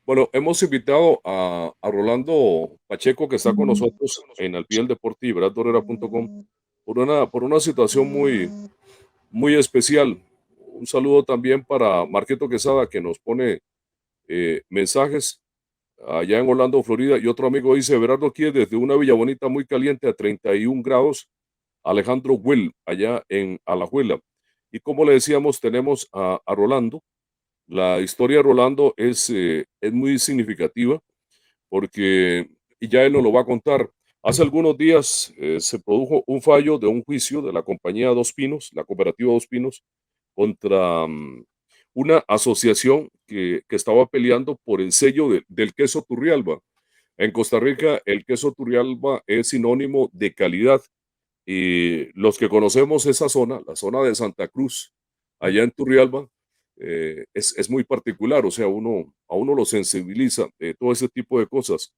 Bueno, hemos invitado a Rolando Pacheco, que está con nosotros en Al Pie del Deporte y veradorera.com por una situación muy especial. Un saludo también para Marquito Quesada, que nos pone mensajes allá en Orlando, Florida. Y otro amigo dice, Berardo aquí desde una villa bonita muy caliente a 31 grados, Alejandro Will, allá en Alajuela. Y como le decíamos, tenemos a Rolando. La historia de Rolando es muy significativa porque, y ya él nos lo va a contar, hace algunos días se produjo un fallo de un juicio de la compañía Dos Pinos, la cooperativa Dos Pinos, contra una asociación que estaba peleando por el sello del queso Turrialba. En Costa Rica, el queso Turrialba es sinónimo de calidad y los que conocemos esa zona, la zona de Santa Cruz, allá en Turrialba, es muy particular, o sea, a uno lo sensibiliza todo ese tipo de cosas.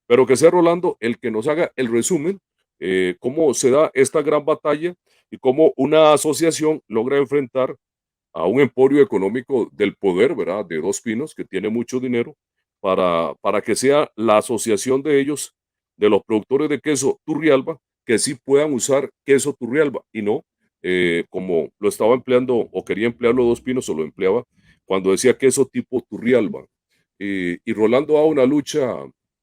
Pero que sea Rolando el que nos haga el resumen, cómo se da esta gran batalla y cómo una asociación logra enfrentar a un emporio económico del poder, ¿verdad? De Dos Pinos, que tiene mucho dinero, para que sea la asociación de ellos, de los productores de queso Turrialba, que sí puedan usar queso Turrialba y no como lo estaba empleando o quería emplearlo Dos Pinos o lo empleaba cuando decía queso tipo Turrialba. Y Rolando da una lucha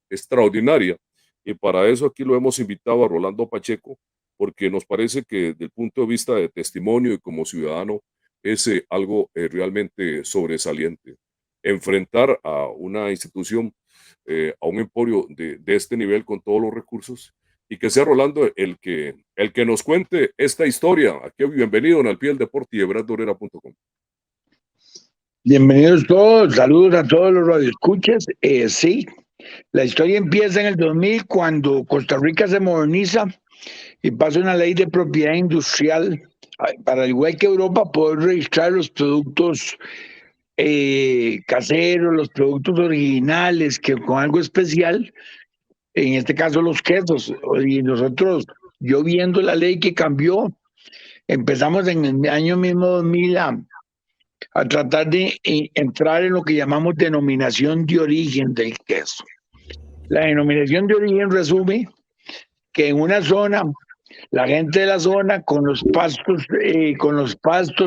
extraordinaria y para eso aquí lo hemos invitado a Rolando Pacheco porque nos parece que desde el punto de vista de testimonio y como ciudadano es algo realmente sobresaliente. Enfrentar a una institución, a un emporio de este nivel con todos los recursos y que sea Rolando el que nos cuente esta historia. Aquí bienvenido en Al Pie del Deporte y de veradorera.com. Bienvenidos todos, saludos a todos los radioescuchas. Sí, la historia empieza en el 2000 cuando Costa Rica se moderniza y pasa una ley de propiedad industrial para, igual que Europa, poder registrar los productos caseros, los productos originales, que con algo especial, en este caso los quesos. Y nosotros, yo viendo la ley que cambió, empezamos en el año mismo 2000 a tratar de entrar en lo que llamamos denominación de origen del queso. La denominación de origen resume que en una zona, la gente de la zona, con los pastos,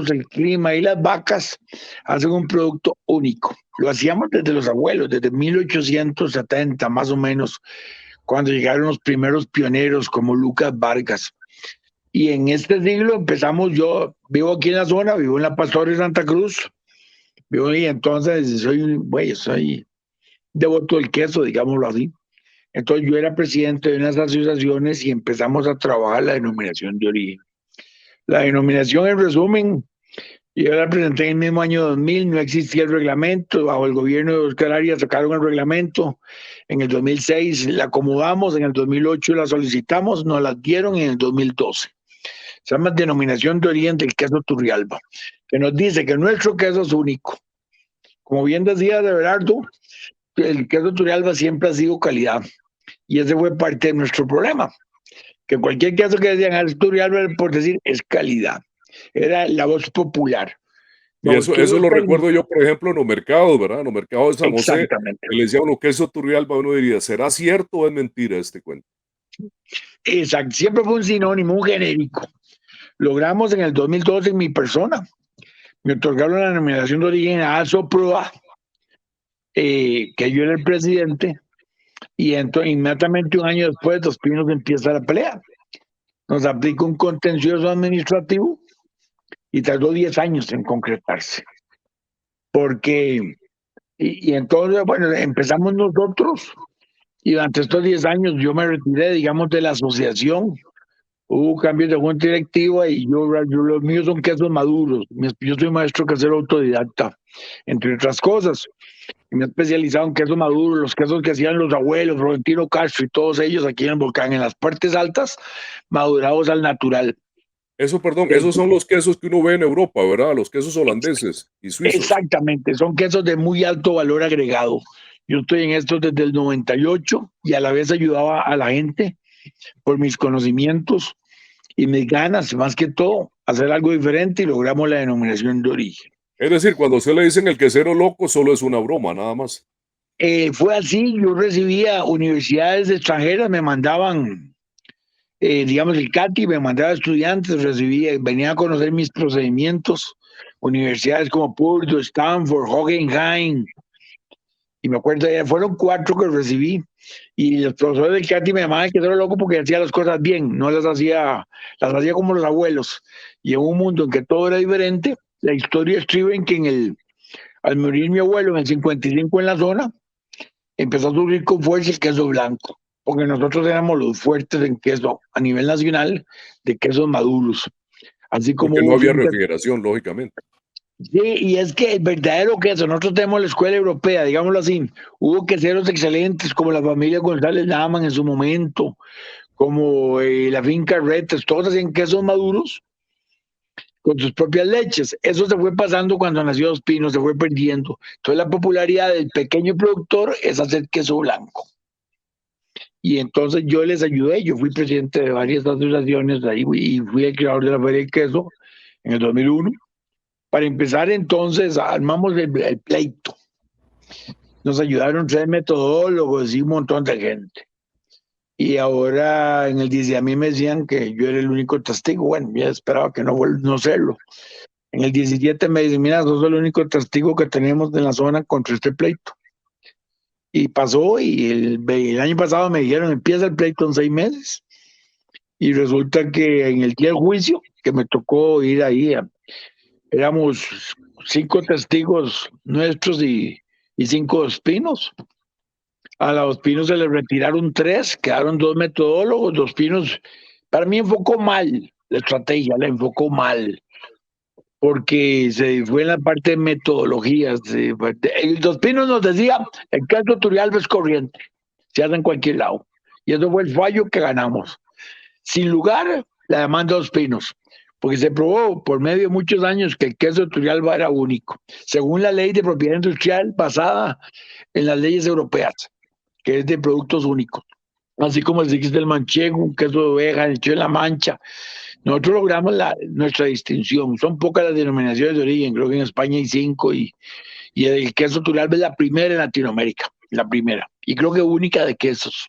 el clima y las vacas, hacen un producto único. Lo hacíamos desde los abuelos, desde 1870 más o menos, cuando llegaron los primeros pioneros como Lucas Vargas. Y en este siglo empezamos, yo vivo aquí en la zona, vivo en la Pastora de Santa Cruz, y entonces soy devoto del queso, digámoslo así. Entonces yo era presidente de unas asociaciones y empezamos a trabajar la denominación de origen. La denominación, en resumen, yo la presenté en el mismo año 2000, no existía el reglamento, bajo el gobierno de Oscar Arias sacaron el reglamento, en el 2006 la acomodamos, en el 2008 la solicitamos, nos la dieron en el 2012. Se llama denominación de origen del queso Turrialba, que nos dice que nuestro queso es único. Como bien decía de Berardo, el queso Turrialba siempre ha sido calidad y ese fue parte de nuestro problema, que cualquier queso que decían al Turrialba, por decir, es calidad. Era la voz popular. Y No, ¿qué eso los lo técnicos? recuerdo yo, por ejemplo, en los mercados, ¿verdad? En los mercados de San José, Exactamente. que le decía uno queso Turrialba, uno diría, ¿será cierto o es mentira este cuento? Exacto. Siempre fue un sinónimo, un genérico. Logramos en el 2012 en mi persona, me otorgaron la denominación de origen a Asoproa, que yo era el presidente, y entonces inmediatamente un año después Dos Pinos empieza la pelea. Nos aplica un contencioso administrativo y tardó 10 años en concretarse. Porque, y entonces, bueno, empezamos nosotros y durante estos 10 años yo me retiré, digamos, de la asociación. Hubo cambios de junta directiva y los míos son quesos maduros. Yo soy maestro casero autodidacta, entre otras cosas. Y me he especializado en quesos maduros, los quesos que hacían los abuelos, Florentino Castro y todos ellos aquí en el volcán, en las partes altas, madurados al natural. Eso, perdón, Eh, esos son los quesos que uno ve en Europa, ¿verdad? Los quesos holandeses y suizos. Exactamente, son quesos de muy alto valor agregado. Yo estoy en esto desde el 98 y a la vez ayudaba a la gente por mis conocimientos y mis ganas, más que todo, hacer algo diferente y logramos la denominación de origen. Es decir, cuando se le dicen el quesero loco, solo es una broma, nada más. Fue así, yo recibía universidades extranjeras, me mandaban, digamos, el CATI me mandaba estudiantes, recibía, venía a conocer mis procedimientos, universidades como Purdue, Stanford, Hockenheim, y me acuerdo, fueron 4 que recibí, y los profesores del CATI me llamaban que era loco porque hacía las cosas bien, no las hacía como los abuelos, y en un mundo en que todo era diferente, la historia escribe en que al morir mi abuelo en el 55 en la zona, empezó a surgir con fuerza el queso blanco, porque nosotros éramos los fuertes en queso a nivel nacional de quesos maduros, así como Porque no hubo había fincas. refrigeración, lógicamente. Sí, y es que el verdadero queso, nosotros tenemos la escuela europea, digámoslo así, hubo queseros excelentes como la familia González Laman en su momento, como la finca Retes, todos hacían quesos maduros con sus propias leches. Eso se fue pasando cuando nació Dos Pinos, se fue perdiendo. Entonces la popularidad del pequeño productor es hacer queso blanco. Y entonces yo les ayudé, yo fui presidente de varias asociaciones ahí y fui el creador de la Feria del Queso en el 2001. Para empezar entonces armamos el pleito. Nos ayudaron 3 metodólogos y un montón de gente. Y ahora en el 10 a mí me decían que yo era el único testigo. Bueno, ya esperaba que no serlo. En el 17 me dicen, mira, sos el único testigo que tenemos en la zona contra este pleito. Y pasó y el año pasado me dijeron, empieza el pleito en 6 meses. Y resulta que en el día del juicio, que me tocó ir ahí, éramos 5 testigos nuestros y 5 Ospinos. A los Ospinos se les retiraron 3, quedaron 2 metodólogos. Dos Pinos, para mí enfocó mal la estrategia, la enfocó mal, porque se fue en la parte de metodologías. El Dos Pinos nos decía, el caso Turrialba es corriente, se hace en cualquier lado. Y eso fue el fallo que ganamos. Sin lugar, la demanda de Dos Pinos, porque se probó por medio de muchos años que el queso de Turrialba era único, según la ley de propiedad industrial basada en las leyes europeas, que es de productos únicos. Así como el Six del Manchego, un queso de oveja, el Chivo de la Mancha. Nosotros logramos nuestra distinción. Son pocas las denominaciones de origen, creo que en España hay 5 y el queso Turrialba es la primera en Latinoamérica, la primera, y creo que única de quesos.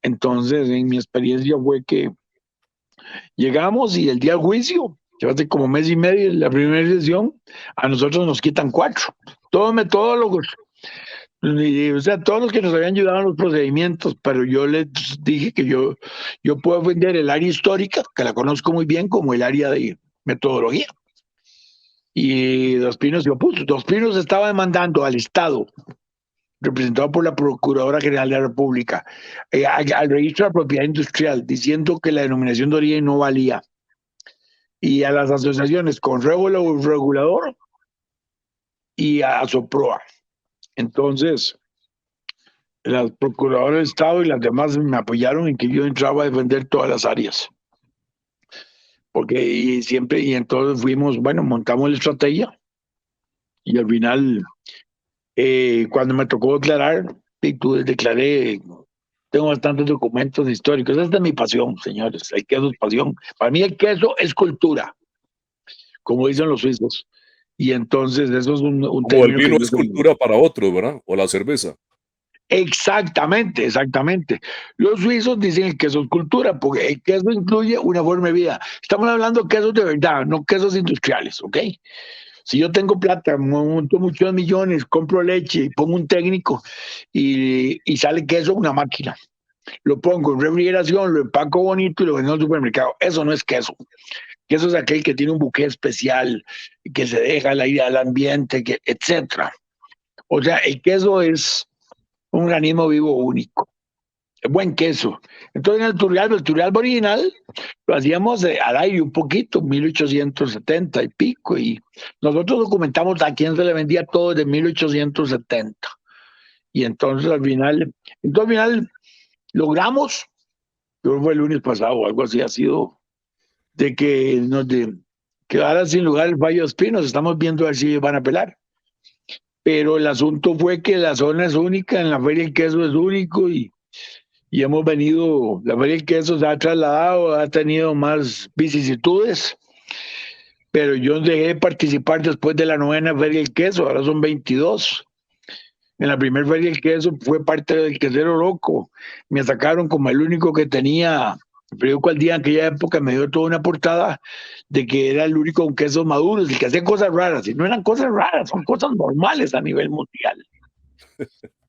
Entonces, en mi experiencia fue que llegamos y el día del juicio, que hace como mes y medio, la primera sesión, a nosotros nos quitan 4. Todos metodólogos, o sea, todos los que nos habían ayudado en los procedimientos, pero yo les dije que yo puedo defender el área histórica, que la conozco muy bien, como el área de metodología. Y Dos Pinos se opuso. Dos Pinos estaba demandando al Estado, representado por la Procuradora General de la República, al registro de la propiedad industrial, diciendo que la denominación de origen no valía. Y a las asociaciones con regulador y a SOPROA. Entonces, las procuradoras del Estado y las demás me apoyaron en que yo entraba a defender todas las áreas. Porque y entonces fuimos, bueno, montamos la estrategia y al final, cuando me tocó declarar, declaré, tengo bastantes documentos históricos. Esta es mi pasión, señores. El queso es pasión. Para mí el queso es cultura, como dicen los suizos. Y entonces eso es un Como el término que vino yo... es cultura para otros, ¿verdad? O la cerveza. Exactamente, exactamente. Los suizos dicen el queso es cultura, porque el queso incluye una forma de vida. Estamos hablando de quesos de verdad, no quesos industriales, ¿ok? Si yo tengo plata, monto muchos millones, compro leche y pongo un técnico y sale queso una máquina. Lo pongo en refrigeración, lo empaco bonito y lo vendo al supermercado. Eso no es queso. Queso es aquel que tiene un buque especial, que se deja al aire al ambiente, etcétera. O sea, el queso es un organismo vivo único. Buen queso. Entonces en el Turrialba original lo hacíamos al aire un poquito, 1870 y pico, y nosotros documentamos a quién se le vendía todo desde 1870. Y entonces al final logramos, creo que fue el lunes pasado o algo así ha sido, de que nos quedara sin lugar el Valle de Espinos. Estamos viendo a ver si van a apelar. Pero el asunto fue que la zona es única, en la Feria el queso es único y hemos venido, la Feria del Queso se ha trasladado, ha tenido más vicisitudes, pero yo dejé de participar después de la 9ª Feria del Queso, ahora son 22. en la primera feria del queso, fue parte del quesero loco. Me sacaron como el único que tenía, el periódico Al Día en aquella época me dio toda una portada de que era el único con quesos maduros, el que hacía cosas raras, y no eran cosas raras, son cosas normales a nivel mundial.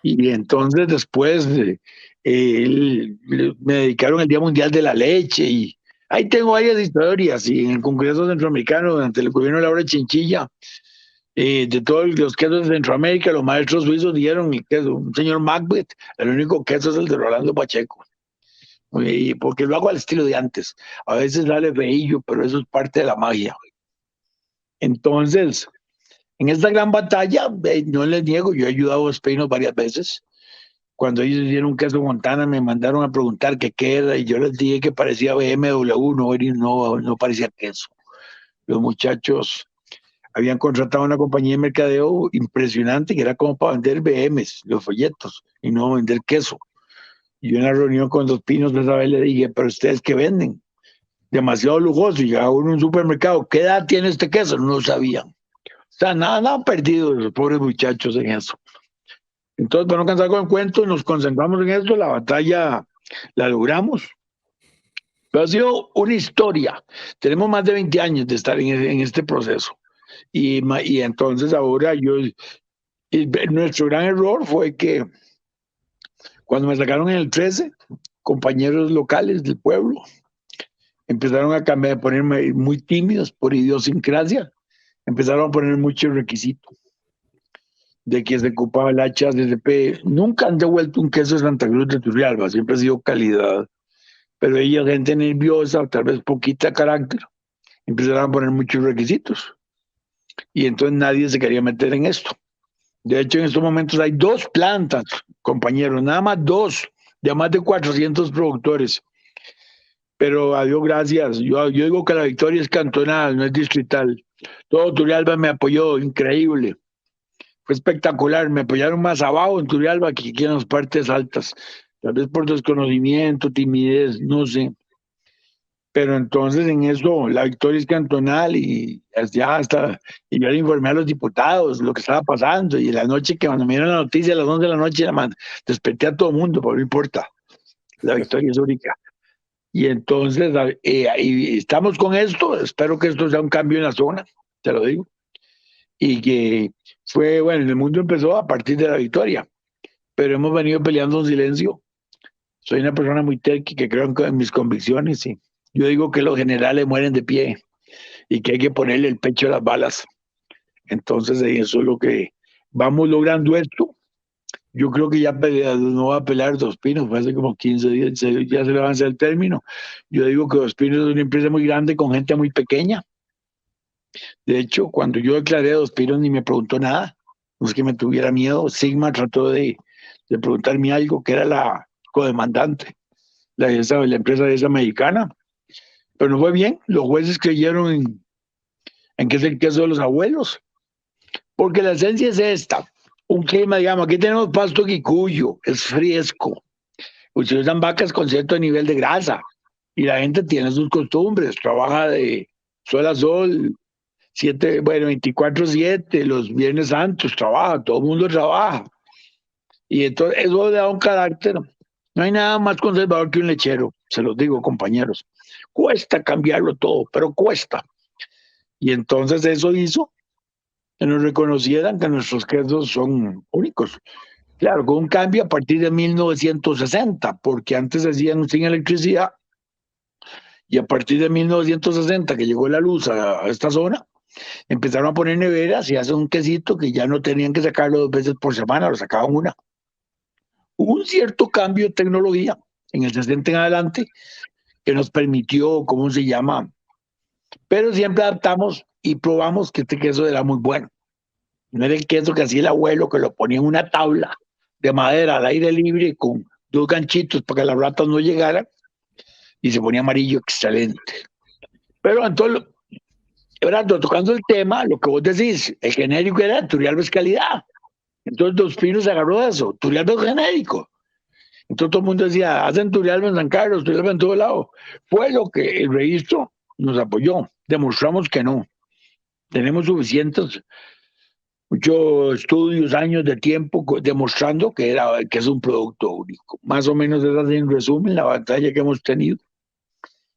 Y entonces después me dedicaron el Día Mundial de la Leche y ahí tengo varias historias. Y en el Congreso Centroamericano, durante el gobierno de Laura Chinchilla, de todos los quesos de Centroamérica, los maestros suizos dieron el queso, un señor Macbeth, el único queso es el de Rolando Pacheco. Y porque lo hago al estilo de antes. A veces sale feillo, pero eso es parte de la magia. Entonces, en esta gran batalla, no les niego, yo he ayudado a los Pinos varias veces. Cuando ellos hicieron queso Montana, me mandaron a preguntar qué era, y yo les dije que parecía BMW, no parecía queso. Los muchachos habían contratado una compañía de mercadeo impresionante que era como para vender BMs, los folletos, y no vender queso. Y yo en la reunión con los Pinos de esa vez le dije, pero ustedes qué venden, demasiado lujoso. Y llegaba uno a un supermercado, ¿qué edad tiene este queso? No lo sabían. O sea, nada perdido los pobres muchachos en eso. Entonces, para no cansar con el cuento, nos concentramos en esto, la batalla la logramos. Pero ha sido una historia. Tenemos más de 20 años de estar en este proceso. Y entonces ahora nuestro gran error fue que cuando me sacaron en el 13, compañeros locales del pueblo empezaron a cambiar, a ponerme muy tímidos por idiosincrasia, empezaron a poner muchos requisitos de que se ocupaba el HACCP. Nunca han devuelto un queso de Santa Cruz de Turrialba, siempre ha sido calidad. Pero ella, gente nerviosa, tal vez poquita carácter, empezaron a poner muchos requisitos. Y entonces nadie se quería meter en esto. De hecho, en estos momentos hay 2 plantas, compañeros, nada más 2, de más de 400 productores. Pero a Dios gracias, yo digo que la victoria es cantonal, no es distrital. Todo Turrialba me apoyó, increíble. Fue espectacular, me apoyaron más abajo en Turrialba que aquí en las partes altas. Tal vez por desconocimiento, timidez, no sé. Pero entonces en eso la victoria es cantonal y ya hasta, y yo le informé a los diputados lo que estaba pasando, y en la noche que cuando me dieron la noticia a las 11 de la noche, desperté a todo el mundo, pero no importa, la victoria es única. Y entonces y estamos con esto, espero que esto sea un cambio en la zona, te lo digo, y que fue, bueno, el mundo empezó a partir de la victoria, pero hemos venido peleando en silencio. Soy una persona muy técnica que creo en mis convicciones, y yo digo que los generales mueren de pie y que hay que ponerle el pecho a las balas. Entonces, eso es lo que vamos logrando esto. Yo creo que ya no va a pelear Dos Pinos, fue hace como 15 días, ya se le avanza el término. Yo digo que Dos Pinos es una empresa muy grande con gente muy pequeña. De hecho, cuando yo declaré Dos Pinos ni me preguntó nada, no es que me tuviera miedo. Sigma trató de preguntarme algo, que era la codemandante, la empresa esa mexicana, pero no fue bien. Los jueces creyeron en que es el queso de los abuelos, porque la esencia es esta. Un clima, digamos, aquí tenemos pasto quicuyo, es fresco. Ustedes usan vacas con cierto nivel de grasa y la gente tiene sus costumbres, trabaja de sol a sol, 24/7, los viernes santos trabaja, todo el mundo trabaja. Y entonces eso le da un carácter. No hay nada más conservador que un lechero, se los digo, compañeros. Cuesta cambiarlo todo, pero cuesta. Y entonces eso hizo que nos reconocieran que nuestros quesos son únicos. Claro, con un cambio a partir de 1960, porque antes se hacían sin electricidad, y a partir de 1960, que llegó la luz a esta zona, empezaron a poner neveras y hacen un quesito que ya no tenían que sacarlo 2 veces por semana, lo sacaban una. Hubo un cierto cambio de tecnología en el 60 en adelante que nos permitió, ¿cómo se llama? Pero siempre adaptamos y probamos que este queso era muy bueno. No era el queso que hacía el abuelo, que lo ponía en una tabla de madera al aire libre con 2 ganchitos para que las ratas no llegaran, y se ponía amarillo, excelente. Pero entonces, Eduardo, tocando el tema, lo que vos decís, el genérico era Turrialba es calidad. Entonces Dos Pinos se agarró de eso, Turrialba es genérico. Entonces todo el mundo decía, hacen Turrialba en San Carlos, Turrialba en todo lado. Fue lo que el registro nos apoyó. Demostramos que no. Tenemos suficientes muchos estudios, años de tiempo demostrando que es un producto único. Más o menos es así en resumen la batalla que hemos tenido.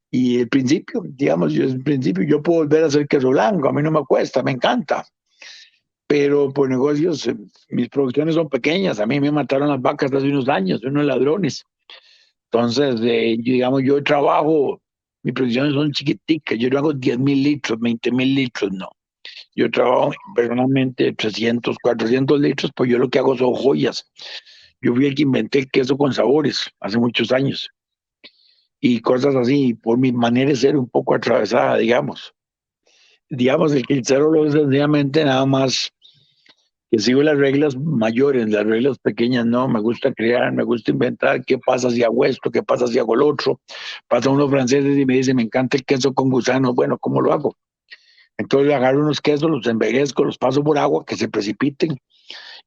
Y el principio, digamos, yo puedo volver a hacer queso blanco, a mí no me cuesta, me encanta. Pero por negocios, mis producciones son pequeñas. A mí me mataron las vacas hace unos años, unos ladrones. Entonces, digamos, yo trabajo, mis producciones son chiquiticas. Yo no hago 10.000 litros, 20.000 litros, no. Yo trabajo personalmente 300, 400 litros, pues yo lo que hago son joyas. Yo fui el que inventé el queso con sabores hace muchos años y cosas así, por mi manera de ser un poco atravesada, digamos. Digamos, el quincero es sencillamente nada más que sigo las reglas mayores, las reglas pequeñas no, me gusta crear, me gusta inventar, qué pasa si hago esto, qué pasa si hago lo otro. Pasan unos franceses y me dicen, me encanta el queso con gusanos, bueno, ¿cómo lo hago? Entonces agarro unos quesos, los envejezco, los paso por agua, que se precipiten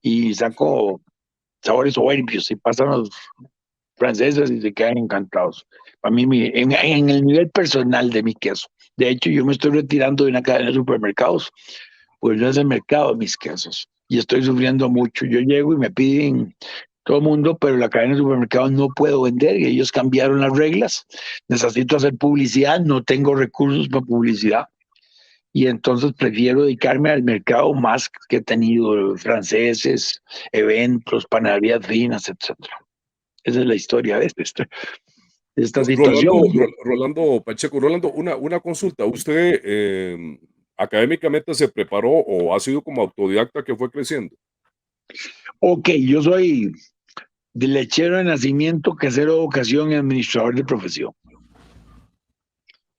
y saco sabores soberbios y pasan los franceses y se quedan encantados. Para mí, en el nivel personal de mi queso. De hecho, yo me estoy retirando de una cadena de supermercados, pues no es el mercado de mis quesos. Y estoy sufriendo mucho. Yo llego y me piden todo el mundo, pero la cadena de supermercados no puedo vender y ellos cambiaron las reglas. Necesito hacer publicidad, no tengo recursos para publicidad. Y entonces prefiero dedicarme al mercado más que he tenido, franceses, eventos, panaderías finas, etcétera. Esa es la historia de esta situación. Rolando Pacheco, Rolando, una consulta. ¿Usted académicamente se preparó o ha sido como autodidacta que fue creciendo? Ok, yo soy de lechero de nacimiento, casero de vocación y administrador de profesión.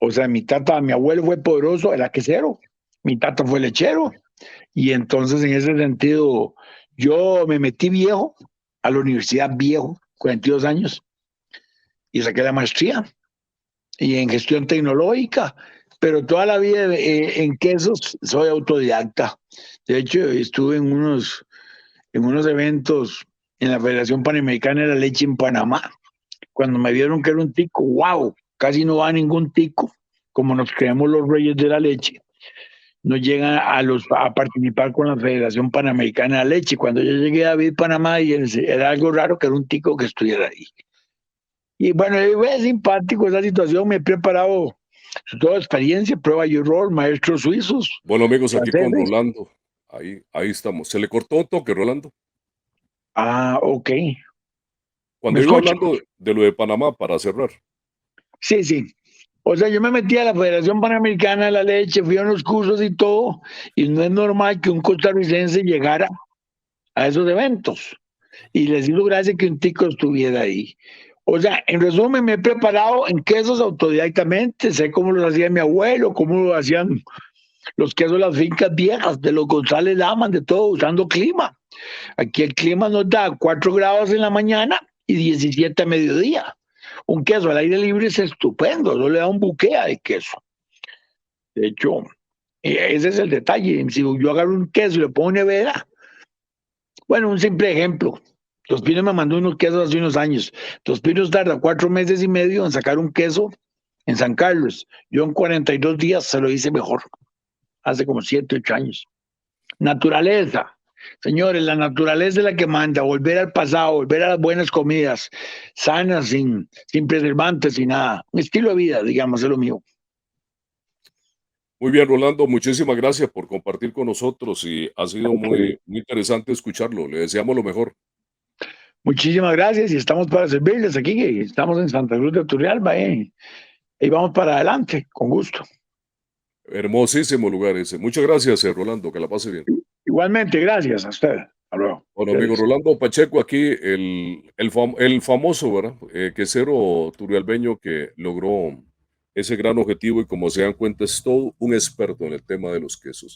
O sea, mi abuelo fue poderoso, era quesero, mi tata fue lechero, y entonces en ese sentido yo me metí viejo a la universidad viejo, 42 años, y saqué la maestría y en gestión tecnológica, pero toda la vida en quesos soy autodidacta. De hecho, estuve en unos eventos en la Federación Panamericana de la Leche en Panamá. Cuando me vieron que era un tico, wow, casi no va ningún tico, como nos creemos los reyes de la leche. No llegan a participar con la Federación Panamericana de la Leche. Cuando yo llegué a David, Panamá, y era algo raro que era un tico que estuviera ahí. Y bueno, es simpático esa situación, me he preparado toda experiencia, prueba y error, maestros suizos, Bueno, amigos, aquí con franceses. Rolando. Ahí estamos. Se le cortó un toque, Rolando. Ah, ok. ¿Me Cuando iba escucha? hablando de lo de Panamá, para cerrar. Sí, sí. O sea, yo me metí a la Federación Panamericana de la Leche, fui a unos cursos y todo, y no es normal que un costarricense llegara a esos eventos. Y les digo gracias que un tico estuviera ahí. O sea, en resumen, me he preparado en quesos autodidactamente, sé cómo los hacía mi abuelo, cómo lo hacían los quesos de las fincas viejas, de los González Laman, de todo, usando clima. Aquí el clima nos da 4 grados en la mañana y 17 a mediodía. Un queso al aire libre es estupendo, no le da un buquea de queso. De hecho, ese es el detalle. Si yo agarro un queso y le pongo nevera, bueno, un simple ejemplo. Los Pinos me mandó unos quesos hace unos años. Los Pinos tarda 4 meses y medio en sacar un queso en San Carlos. Yo en 42 días se lo hice mejor. Hace como 7, 8 años. Naturaleza. Señores, la naturaleza es la que manda. Volver al pasado, volver a las buenas comidas, sanas, sin preservantes, sin nada. Un estilo de vida, digamos, es lo mío. Muy bien, Rolando, muchísimas gracias por compartir con nosotros y ha sido muy interesante escucharlo. Le deseamos lo mejor. Muchísimas gracias y estamos para servirles aquí. Estamos en Santa Cruz de Turrialba. Y vamos para adelante, con gusto. Hermosísimo lugar ese. Muchas gracias, Rolando, que la pase bien. Igualmente, gracias a usted. Hasta luego. Bueno, amigo Gracias. Rolando Pacheco, aquí el famoso, ¿verdad? Quesero turrialbeño que logró ese gran objetivo y como se dan cuenta es todo un experto en el tema de los quesos.